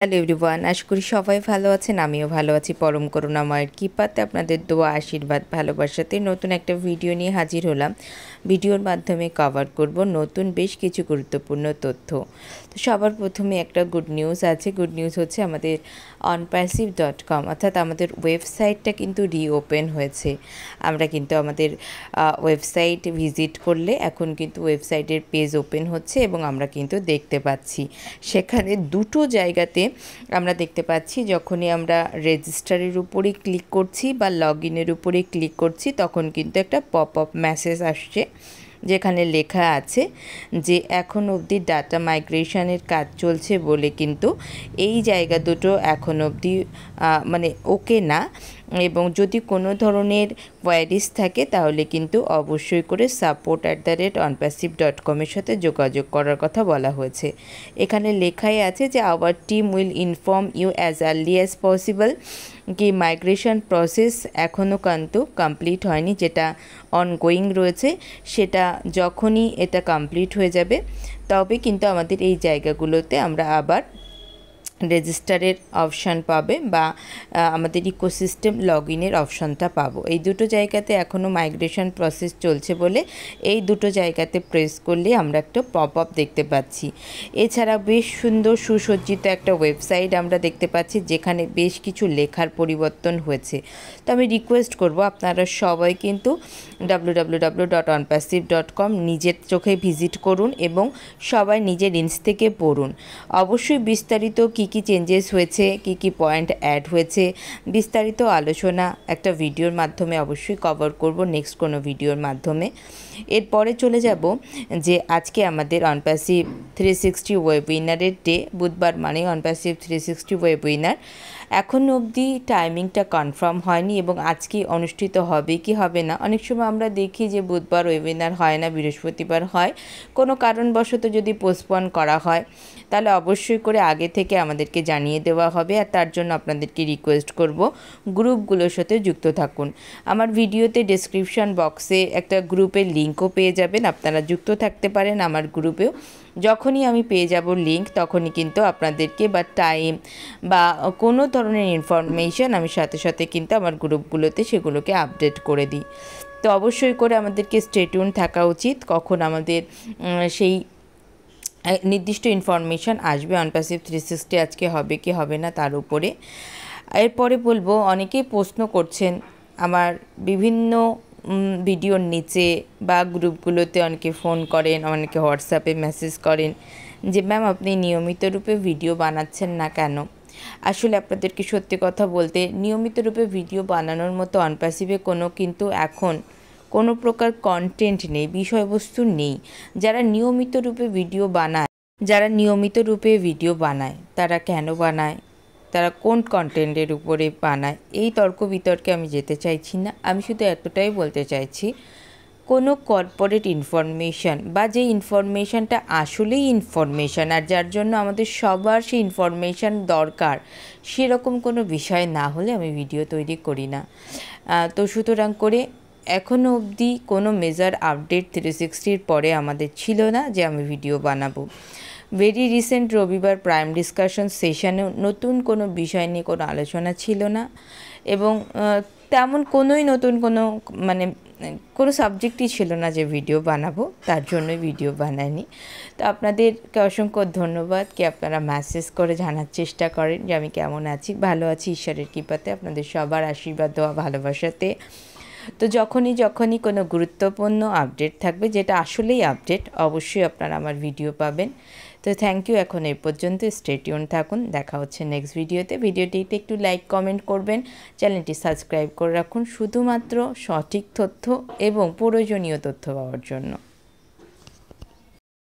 Hello everyone, আশা করি সবাই ভালো আছেন। আমিও ভালো আছি পরম করুণাময়ের কৃপাতে। আপনাদের দোয়া, আশীর্বাদ, ভালোবাসাতে নতুন একটা ভিডিও নিয়ে হাজির হলাম। ভিডিওর মাধ্যমে কভার করব নতুন বেশ কিছু গুরুত্বপূর্ণ তথ্য। তো সবার প্রথমে একটা গুড নিউজ আছে। গুড নিউজ হচ্ছে আমাদের onpassive.com অর্থাৎ আমাদের ওয়েবসাইটটা কিন্তু রিওপেন হয়েছে। আমরা কিন্তু আমাদের ওয়েবসাইট ভিজিট করলে এখন কিন্তু ওয়েবসাইটের পেজ ওপেন হচ্ছে এবং আমরা কিন্তু দেখতে পাচ্ছি সেখানে দুটো জায়গাতে আমরা দেখতে পাচ্ছি। যখনই আমরা রেজিস্টারের উপরে ক্লিক করছি বা লগ ইনের উপরে ক্লিক করছি তখন কিন্তু একটা পপ আপ মেসেজ আসছে যেখানে লেখা আছে যে এখন অবধি ডাটা মাইগ্রেশনের কাজ চলছে বলে কিন্তু এই জায়গা দুটো এখন অবধি মানে ওকে না, এবং যদি কোনো ধরনের কোয়ারিজ থাকে তাহলে কিন্তু অবশ্যই করে support@onpassive.com এর সাথে যোগাযোগ করার কথা বলা হয়েছে। এখানে লেখাই আছে যে our team will inform you as early as possible. কি মাইগ্রেশন প্রসেস এখনও কিন্তু কমপ্লিট হয়নি, যেটা অনগোয়িং রয়েছে, সেটা যখনই এটা কমপ্লিট হয়ে যাবে তবে কিন্তু আমাদের এই জায়গাগুলোতে আমরা আবার রেজিস্টারের অপশান পাবে বা আমাদের ইকোসিস্টেম লগ ইনের অপশানটা পাবো। এই দুটো জায়গাতে এখনও মাইগ্রেশন প্রসেস চলছে বলে এই দুটো জায়গাতে প্রেস করলে আমরা একটা পপ আপ দেখতে পাচ্ছি। এছাড়া বেশ সুন্দর সুসজ্জিত একটা ওয়েবসাইট আমরা দেখতে পাচ্ছি যেখানে বেশ কিছু লেখার পরিবর্তন হয়েছে। তো আমি রিকোয়েস্ট করব আপনারা সবাই কিন্তু www.onpassive.com নিজের চোখে ভিজিট করুন এবং সবাই নিজের ইন্স থেকে পড়ুন। অবশ্যই বিস্তারিত কী চেঞ্জেস হয়েছে, কী পয়েন্ট অ্যাড হয়েছে, বিস্তারিত আলোচনা একটা ভিডিওর মাধ্যমে অবশ্যই কভার করব নেক্সট কোনো ভিডিওর মাধ্যমে। এরপরে চলে যাব যে আজকে আমাদের অনপ্যাসিভ 360 ওয়েবিনারের ডে, বুধবার মানে অনপ্যাসিভ 360 ওয়েবিনার। এখনও অবধি টাইমিংটা কনফার্ম হয়নি এবং আজকে অনুষ্ঠিত হবে কি হবে না। অনেক সময় আমরা দেখি যে বুধবার ওয়েবিনার হয় না, বৃহস্পতিবার হয়। কোনো কারণবশত যদি পোস্টপোন করা হয় তাহলে অবশ্যই করে আগে থেকে আমাদেরকে জানিয়ে দেওয়া হবে। আর তার জন্য আপনাদেরকে রিকোয়েস্ট করব গ্রুপগুলোর সাথে যুক্ত থাকুন। আমার ভিডিওতে ডেসক্রিপশন বক্সে একটা গ্রুপের লিঙ্কও পেয়ে যাবেন, আপনারা যুক্ত থাকতে পারেন আমার গ্রুপেও। যখনই আমি পেয়ে যাব লিঙ্ক তখনই কিন্তু আপনাদেরকে বা টাইম বা কোনো ধরনের ইনফরমেশান আমি সাথে সাথে কিন্তু আমার গ্রুপগুলোতে সেগুলোকে আপডেট করে দিই। তো অবশ্যই করে আমাদেরকে স্টে টিউন থাকা উচিত কখন আমাদের সেই নির্দিষ্ট ইনফরমেশান আসবে অনপ্যাসিভ 360 আজকে হবে কি হবে না তার উপরে। এরপরে বলবো, অনেকেই প্রশ্ন করছেন আমার বিভিন্ন ভিডিওর নিচে বা গ্রুপগুলোতে, অনেকে ফোন করেন, অনেকে হোয়াটসঅ্যাপে মেসেজ করেন যে ম্যাম আপনি নিয়মিত রূপে ভিডিও বানাচ্ছেন না কেন। আসলে আপনাদেরকে সত্যি কথা বলতে নিয়মিত রূপে ভিডিও বানানোর মতো অনপ্যাসিভে কিন্তু এখন কোনো প্রকার কন্টেন্ট নেই, বিষয়বস্তু নেই। যারা নিয়মিত রূপে ভিডিও বানায় তারা কেন বানায়, তারা কোন কন্টেন্টের উপরে বানায়, এই তর্ক বিতর্কে আমি যেতে চাইছি না। আমি শুধু এতটাই বলতে চাইছি, কোনো কর্পোরেট ইনফরমেশান বা যে ইনফরমেশানটা আসলেই ইনফরমেশান আর যার জন্য আমাদের সবার সেই ইনফরমেশান দরকার, সেরকম কোনো বিষয় না হলে আমি ভিডিও তৈরি করি না। তো সুতরাং করে এখনও অবধি কোনো মেজর আপডেট 360-র পরে আমাদের ছিল না যে আমি ভিডিও বানাবো। ভেরি রিসেন্ট রবিবার প্রাইম ডিসকাশন সেশনেও নতুন কোনো বিষয় নিয়ে কোনো আলোচনা ছিল না এবং তেমন নতুন কোনো সাবজেক্টই ছিল না যে ভিডিও বানাবো, তার জন্যই ভিডিও বানাইনি। তো আপনাদেরকে অসংখ্য ধন্যবাদ কি আপনারা মেসেজ করে জানার চেষ্টা করেন যে আমি কেমন আছি। ভালো আছি ঈশ্বরের কৃপাতে, আপনাদের সবার আশীর্বাদ দেওয়া ভালোবাসাতে। তো যখনই কোনো গুরুত্বপূর্ণ আপডেট থাকবে, যেটা আসলেই আপডেট, অবশ্যই আপনারা আমার ভিডিও পাবেন। তো থ্যাংক ইউ, এখন এই পর্যন্ত। স্টে টিউন থাকুন, দেখা হচ্ছে নেক্সট ভিডিওতে। ভিডিওটিতে একটু লাইক কমেন্ট করবেন, চ্যানেলটি সাবস্ক্রাইব করে রাখুন শুধুমাত্র সঠিক তথ্য এবং প্রয়োজনীয় তথ্য পাওয়ার জন্য।